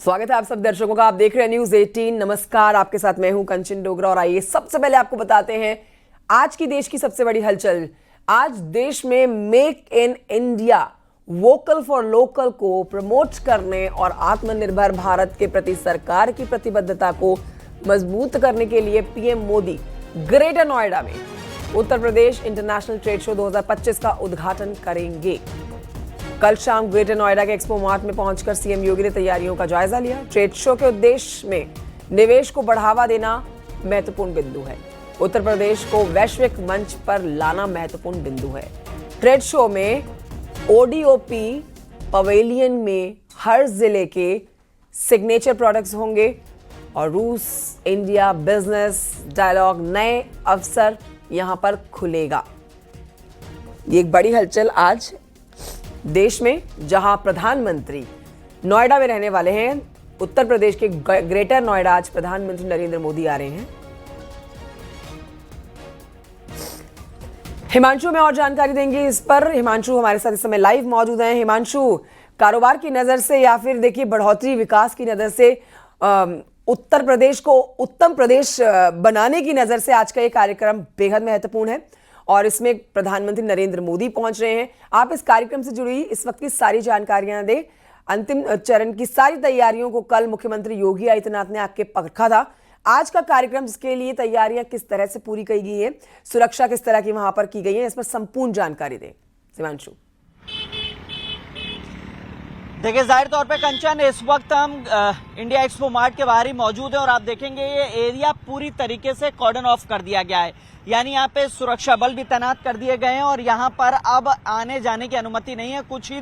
स्वागत है आप सब दर्शकों का। आप देख रहे हैं न्यूज 18। नमस्कार, आपके साथ मैं हूं कंचन डोगरा और आइए सबसे पहले आपको बताते हैं आज की देश की सबसे बड़ी हलचल। आज देश में make in India, vocal for local को प्रमोट करने और आत्मनिर्भर भारत के प्रति सरकार की प्रतिबद्धता को मजबूत करने के लिए पीएम मोदी ग्रेटर नोएडा में Uttar Pradesh international trade show 2025 का उद्घाटन करेंगे। कल शाम ग्रेटर नोएडा के एक्सपो मार्ट में पहुंचकर सीएम योगी ने तैयारियों का जायजा लिया। ट्रेड शो के उद्देश्य में निवेश को बढ़ावा देना महत्वपूर्ण बिंदु है। उत्तर प्रदेश को वैश्विक मंच पर लाना महत्वपूर्ण बिंदु है। ट्रेड शो में ओडीओपी पवेलियन में हर जिले के सिग्नेचर प्रोडक्ट्स होंगे और रूस इंडिया बिजनेस डायलॉग नए अवसर यहां पर खुलेगा। ये एक बड़ी हलचल आज देश में, जहां प्रधानमंत्री नोएडा में रहने वाले हैं। उत्तर प्रदेश के ग्रेटर नोएडा आज प्रधानमंत्री नरेंद्र मोदी आ रहे हैं। हिमांशु में और जानकारी देंगे इस पर। हिमांशु हमारे साथ इस समय लाइव मौजूद हैं। हिमांशु, कारोबार की नजर से या फिर देखिए बढ़ोतरी विकास की नजर से उत्तर प्रदेश को उत्तम प्रदेश बनाने की नजर से आज का ये कार्यक्रम बेहद महत्वपूर्ण है और इसमें प्रधानमंत्री नरेंद्र मोदी पहुंच रहे हैं। आप इस कार्यक्रम से जुड़ी इस वक्त की सारी जानकारियां दें। अंतिम चरण की सारी तैयारियों को कल मुख्यमंत्री योगी आदित्यनाथ ने आके परखा था। आज का कार्यक्रम इसके लिए तैयारियां किस तरह से पूरी की गई है, सुरक्षा किस तरह की वहां पर की गई है, इस पर संपूर्ण जानकारी दें हिमांशु। देखिए, जाहिर तौर पे कंचन, इस वक्त हम इंडिया एक्सपो मार्ट के बाहर ही मौजूद हैं और आप देखेंगे ये एरिया पूरी तरीके से कॉर्डन ऑफ कर दिया गया है। यानी यहाँ पे सुरक्षा बल भी तैनात कर दिए गए हैं और यहाँ पर अब आने जाने की अनुमति नहीं है। कुछ ही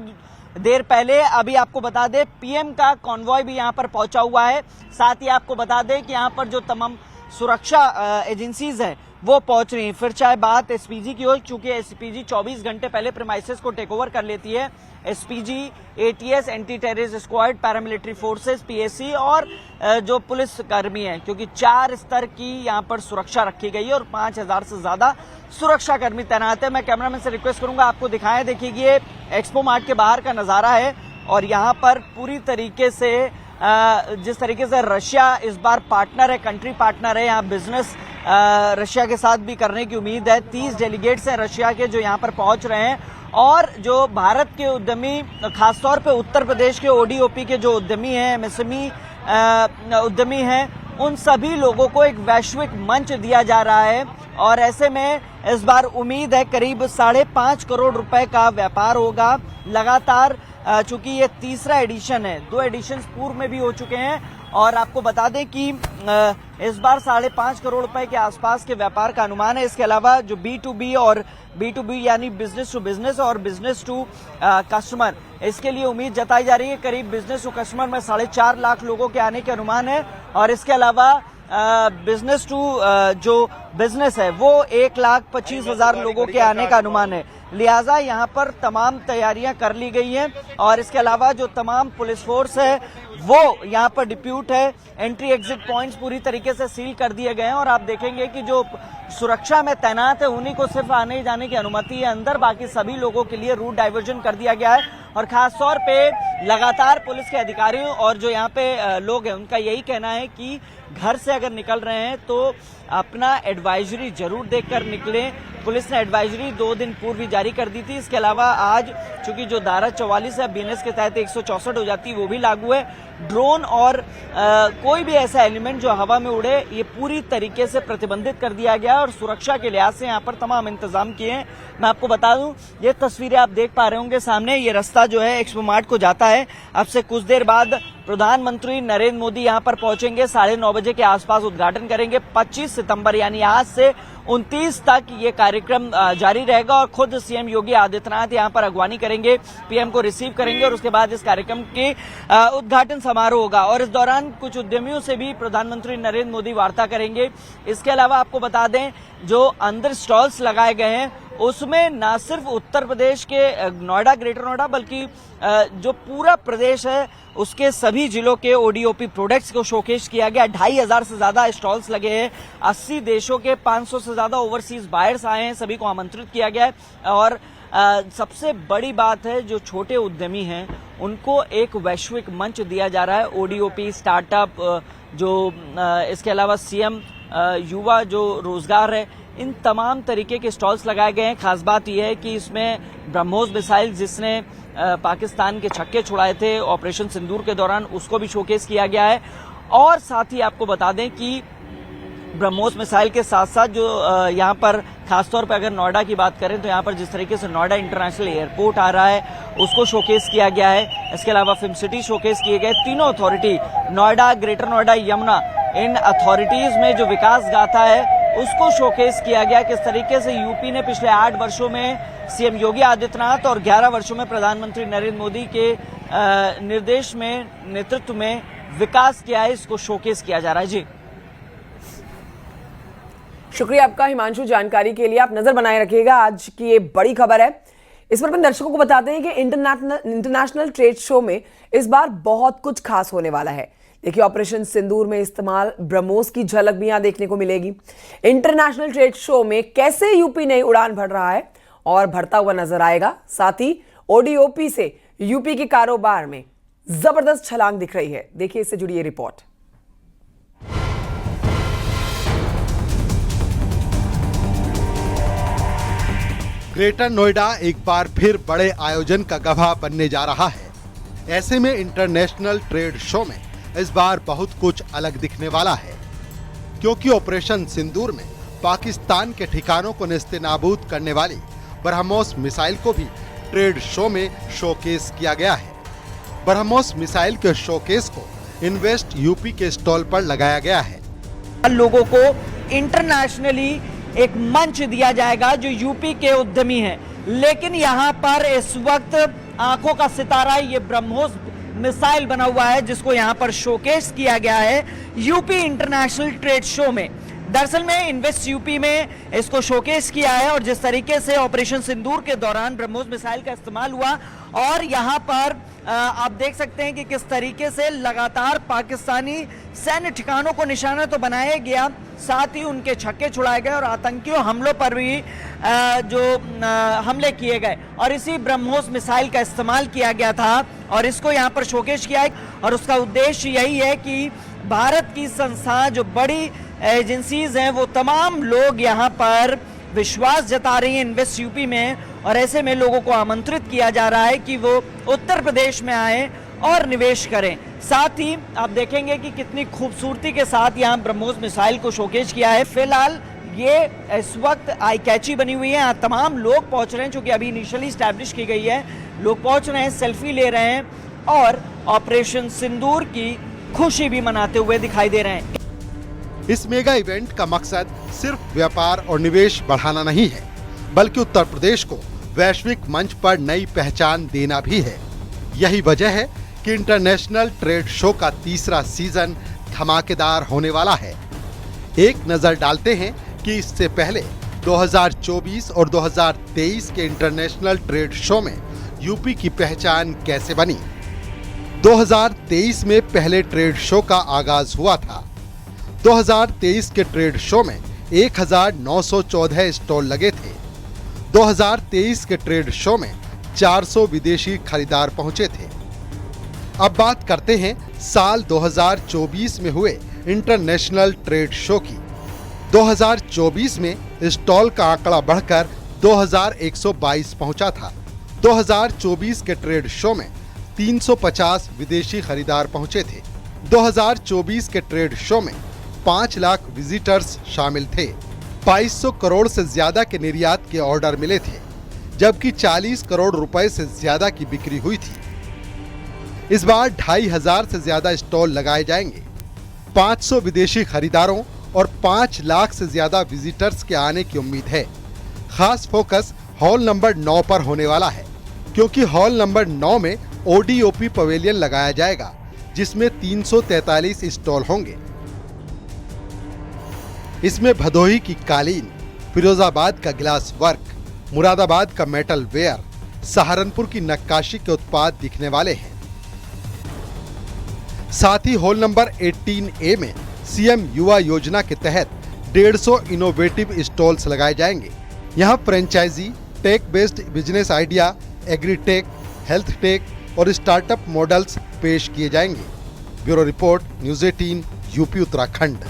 देर पहले अभी आपको बता दें पीएम का कॉन्वॉय भी यहाँ पर पहुंचा हुआ है। साथ ही आपको बता दें कि यहाँ पर जो तमाम सुरक्षा एजेंसीज हैं वो पहुंच रही हैं। फिर चाहे बात एसपीजी की हो, चूंकि एसपीजी 24 घंटे पहले प्रेमाइसेस को टेक ओवर कर लेती है। SPG, ATS, anti terrorist squad, paramilitary forces, PAC और जो पुलिस कर्मी हैं, क्योंकि 4 स्तर की यहाँ पर सुरक्षा रखी गई है और 5000 से ज्यादा सुरक्षा कर्मी तैनात है। मैं कैमरामैन से रिक्वेस्ट करूंगा आपको दिखाएं। देखिए, ये एक्सपो मार्ट के बाहर का नजारा है और यहाँ पर पूरी तरीके से जिस तरीके से रशिया इस बार पार्टनर है, कंट्री पार्टनर है, यहाँ बिजनेस रशिया के साथ भी करने की उम्मीद है। 30 डेलीगेट्स हैं रशिया के जो यहाँ पर पहुंच रहे हैं और जो भारत के उद्यमी, खासतौर पे उत्तर प्रदेश के ओडीओपी के जो उद्यमी हैं, एमएसएमई उद्यमी हैं, उन सभी लोगों को एक वैश्विक मंच दिया जा रहा है और ऐसे में इस बार उम्मीद है करीब 5.5 करोड़ रुपए का व्यापार होगा लगातार। चूंकि ये तीसरा एडिशन है, 2 एडिशन पूर्व में भी हो चुके हैं और आपको बता दें कि इस बार 5.5 करोड़ रुपए के आसपास के व्यापार का अनुमान है। इसके अलावा जो B2B और B2B यानी बिजनेस टू बिजनेस और बिजनेस टू कस्टमर, इसके लिए उम्मीद जताई जा रही है। करीब बिजनेस टू कस्टमर में 4.5 लाख लोगों के आने के अनुमान है और इसके अलावा बिजनेस टू जो बिजनेस है वो 1,25,000 लोगों के आने का अनुमान है। लिहाजा यहाँ पर तमाम तैयारियां कर ली गई हैं और इसके अलावा जो तमाम पुलिस फोर्स है वो यहाँ पर डिप्यूट है। एंट्री एग्जिट पॉइंट्स पूरी तरीके से सील कर दिए गए हैं और आप देखेंगे कि जो सुरक्षा में तैनात है उन्हीं को सिर्फ आने जाने की अनुमति है अंदर, बाकी सभी लोगों के लिए रूट डाइवर्जन कर दिया गया है। और खासतौर पे लगातार पुलिस के अधिकारियों और जो यहाँ पे लोग हैं उनका यही कहना है कि घर से अगर निकल रहे हैं तो अपना एडवाइजरी जरूर देखकर निकलें। पुलिस ने एडवाइजरी 2 दिन पूर्व ही जारी कर दी थी। इसके अलावा आज चूंकि जो धारा 44 है बीएनएस के तहत 164 हो जाती है वो भी लागू है। ड्रोन और कोई भी ऐसा एलिमेंट जो हवा में उड़े ये पूरी तरीके से प्रतिबंधित कर दिया गया और सुरक्षा के लिहाज से यहाँ पर तमाम इंतजाम किए हैं। मैं आपको बता दूं, ये तस्वीरें आप देख पा रहे होंगे सामने, ये रास्ता जो है एक्सपो मार्ट को जाता है। अब से कुछ देर बाद प्रधानमंत्री नरेंद्र मोदी यहाँ पर पहुंचेंगे, 9:30 बजे के आसपास उद्घाटन करेंगे। 25 सितंबर यानी आज से 29 तक ये कार्यक्रम जारी रहेगा और खुद सीएम योगी आदित्यनाथ यहाँ पर अगवानी करेंगे, पीएम को रिसीव करेंगे और उसके बाद इस कार्यक्रम के उद्घाटन समारोह होगा और इस दौरान कुछ उद्यमियों से भी प्रधानमंत्री नरेंद्र मोदी वार्ता करेंगे। इसके अलावा आपको बता दें जो अंदर स्टॉल्स लगाए गए हैं उसमें न सिर्फ उत्तर प्रदेश के नोएडा, ग्रेटर नोएडा, बल्कि जो पूरा प्रदेश है उसके सभी जिलों के ओडीओपी प्रोडक्ट्स को शोकेस किया गया। 2,500 से ज्यादा स्टॉल्स लगे हैं। 80 देशों के 500 से ज्यादा ओवरसीज बायर्स आए हैं, सभी को आमंत्रित किया गया है और सबसे बड़ी बात है जो छोटे उद्यमी हैं उनको एक वैश्विक मंच दिया जा रहा है। ओडीओपी स्टार्टअप जो इसके अलावा सीएम युवा जो रोजगार है, इन तमाम तरीके के स्टॉल्स लगाए गए हैं। खास बात यह है कि इसमें ब्रह्मोस मिसाइल जिसने पाकिस्तान के छक्के छुड़ाए थे ऑपरेशन सिंदूर के दौरान, उसको भी शोकेस किया गया है। और साथ ही आपको बता दें कि ब्रह्मोस मिसाइल के साथ साथ जो यहाँ पर खासतौर पर अगर नोएडा की बात करें तो यहाँ पर जिस तरीके से नोएडा इंटरनेशनल एयरपोर्ट आ रहा है उसको शोकेस किया गया है। इसके अलावा फिल्म सिटी शोकेस किए गए। तीनों अथॉरिटी, नोएडा, ग्रेटर नोएडा, यमुना, इन अथॉरिटीज में जो विकास गाथा है उसको शोकेस किया गया। किस तरीके से यूपी ने पिछले 8 वर्षों में सीएम योगी आदित्यनाथ और 11 वर्षों में प्रधानमंत्री नरेंद्र मोदी के निर्देश में, नेतृत्व में विकास किया है, इसको शोकेस किया जा रहा है। जी शुक्रिया आपका हिमांशु, जानकारी के लिए। आप नजर बनाए रखिएगा, आज की ये बड़ी खबर है। इस पर अपन दर्शकों को बताते हैं कि इंटरनेशनल ट्रेड शो में इस बार बहुत कुछ खास होने वाला है। देखिए, ऑपरेशन सिंदूर में इस्तेमाल ब्रह्मोस की झलक भी यहां देखने को मिलेगी। इंटरनेशनल ट्रेड शो में कैसे यूपी नई उड़ान भर रहा है और भरता हुआ नजर आएगा। साथ ही ओडीओपी से यूपी के कारोबार में जबरदस्त छलांग दिख रही है। देखिए, इससे जुड़ी ये रिपोर्ट। ग्रेटर नोएडा एक बार फिर बड़े आयोजन का गवाह बनने जा रहा है। ऐसे में इंटरनेशनल ट्रेड शो में इस बार बहुत कुछ अलग दिखने वाला है, क्योंकि ऑपरेशन सिंदूर में पाकिस्तान के ठिकानों को नेस्तनाबूद करने वाली ब्रह्मोस मिसाइल को भी ट्रेड शो में शोकेस किया गया है। ब्रह्मोस मिसाइल के शोकेस को इन्वेस्ट यूपी के स्टॉल पर लगाया गया है। लोगों को इंटरनेशनली एक मंच दिया जाएगा जो यूपी के उद्यमी हैं, लेकिन यहाँ पर इस वक्त आंखों का सितारा ये ब्रह्मोस मिसाइल बना हुआ है जिसको यहाँ पर शोकेस किया गया है यूपी इंटरनेशनल ट्रेड शो में। दरअसल में इन्वेस्ट यूपी में इसको शोकेस किया है और जिस तरीके से ऑपरेशन सिंदूर के दौरान ब्रह्मोस मिसाइल का इस्तेमाल हुआ और यहाँ पर आप देख सकते हैं कि किस तरीके से लगातार पाकिस्तानी सैन्य ठिकानों को निशाना तो बनाया गया, साथ ही उनके छक्के छुड़ाए गए और आतंकियों हमलों पर भी जो हमले किए गए और इसी ब्रह्मोस मिसाइल का इस्तेमाल किया गया था और इसको यहाँ पर शोकेस किया है। और उसका उद्देश्य यही है कि भारत की संस्था, जो बड़ी एजेंसीज हैं, वो तमाम लोग यहाँ पर विश्वास जता रही हैं इन्वेस्ट यूपी में, और ऐसे में लोगों को आमंत्रित किया जा रहा है कि वो उत्तर प्रदेश में आए और निवेश करें। साथ ही आप देखेंगे कि कितनी खूबसूरती के साथ यहाँ ब्रह्मोस मिसाइल को शोकेस किया है। फिलहाल ये इस वक्त आई कैची बनी हुई है, यहाँ तमाम लोग पहुंच रहे हैं, चूंकि अभी इनिशियली स्टैब्लिश की गई है। लोग पहुंच रहे हैं, सेल्फी ले रहे हैं और ऑपरेशन सिंदूर की खुशी भी मनाते हुए दिखाई दे रहे हैं। इस मेगा इवेंट का मकसद सिर्फ व्यापार और निवेश बढ़ाना नहीं है, बल्कि उत्तर प्रदेश को वैश्विक मंच पर नई पहचान देना भी है। यही वजह है कि इंटरनेशनल ट्रेड शो का तीसरा सीजन धमाकेदार होने वाला है। एक नजर डालते हैं कि इससे पहले 2024 और 2023 के इंटरनेशनल ट्रेड शो में यूपी की पहचान कैसे बनी। 2023 में पहले ट्रेड शो का आगाज हुआ था। 2023 के ट्रेड शो में 1914 स्टॉल लगे थे। 2023 के ट्रेड शो में 400 विदेशी खरीदार पहुंचे थे। अब बात करते हैं साल 2024 में हुए इंटरनेशनल ट्रेड शो की। 2024 में स्टॉल का आंकड़ा बढ़कर 2122 पहुंचा था। 2024 के ट्रेड शो में 350 विदेशी खरीदार पहुंचे थे। 2024 के ट्रेड शो में 5 लाख विजिटर्स शामिल थे। 2200 करोड़ से ज्यादा के निर्यात के ऑर्डर मिले थे, जबकि 40 करोड़ रुपए से ज्यादा की बिक्री हुई थी। इस बार 2500 से ज्यादा स्टॉल लगाए जाएंगे। 500 विदेशी खरीदारों और 5 लाख से ज्यादा विजिटर्स के आने की उम्मीद है। खास फोकस हॉल नंबर 9 पर होने वाला है, क्योंकि हॉल नंबर 9 में ओडीओपी पवेलियन लगाया जाएगा, जिसमें 343 स्टॉल होंगे। इसमें भदोही की कालीन, फिरोजाबाद का ग्लास वर्क, मुरादाबाद का मेटल वेयर, सहारनपुर की नक्काशी के उत्पाद दिखने वाले हैं। साथ ही हॉल नंबर 18A में सीएम युवा योजना के तहत 150 इनोवेटिव स्टॉल्स लगाए जाएंगे। यहाँ franchisee, tech based business idea, agri tech, health tech और स्टार्टअप मॉडल्स पेश किए जाएंगे। Bureau report, news 18, UP Uttarakhand.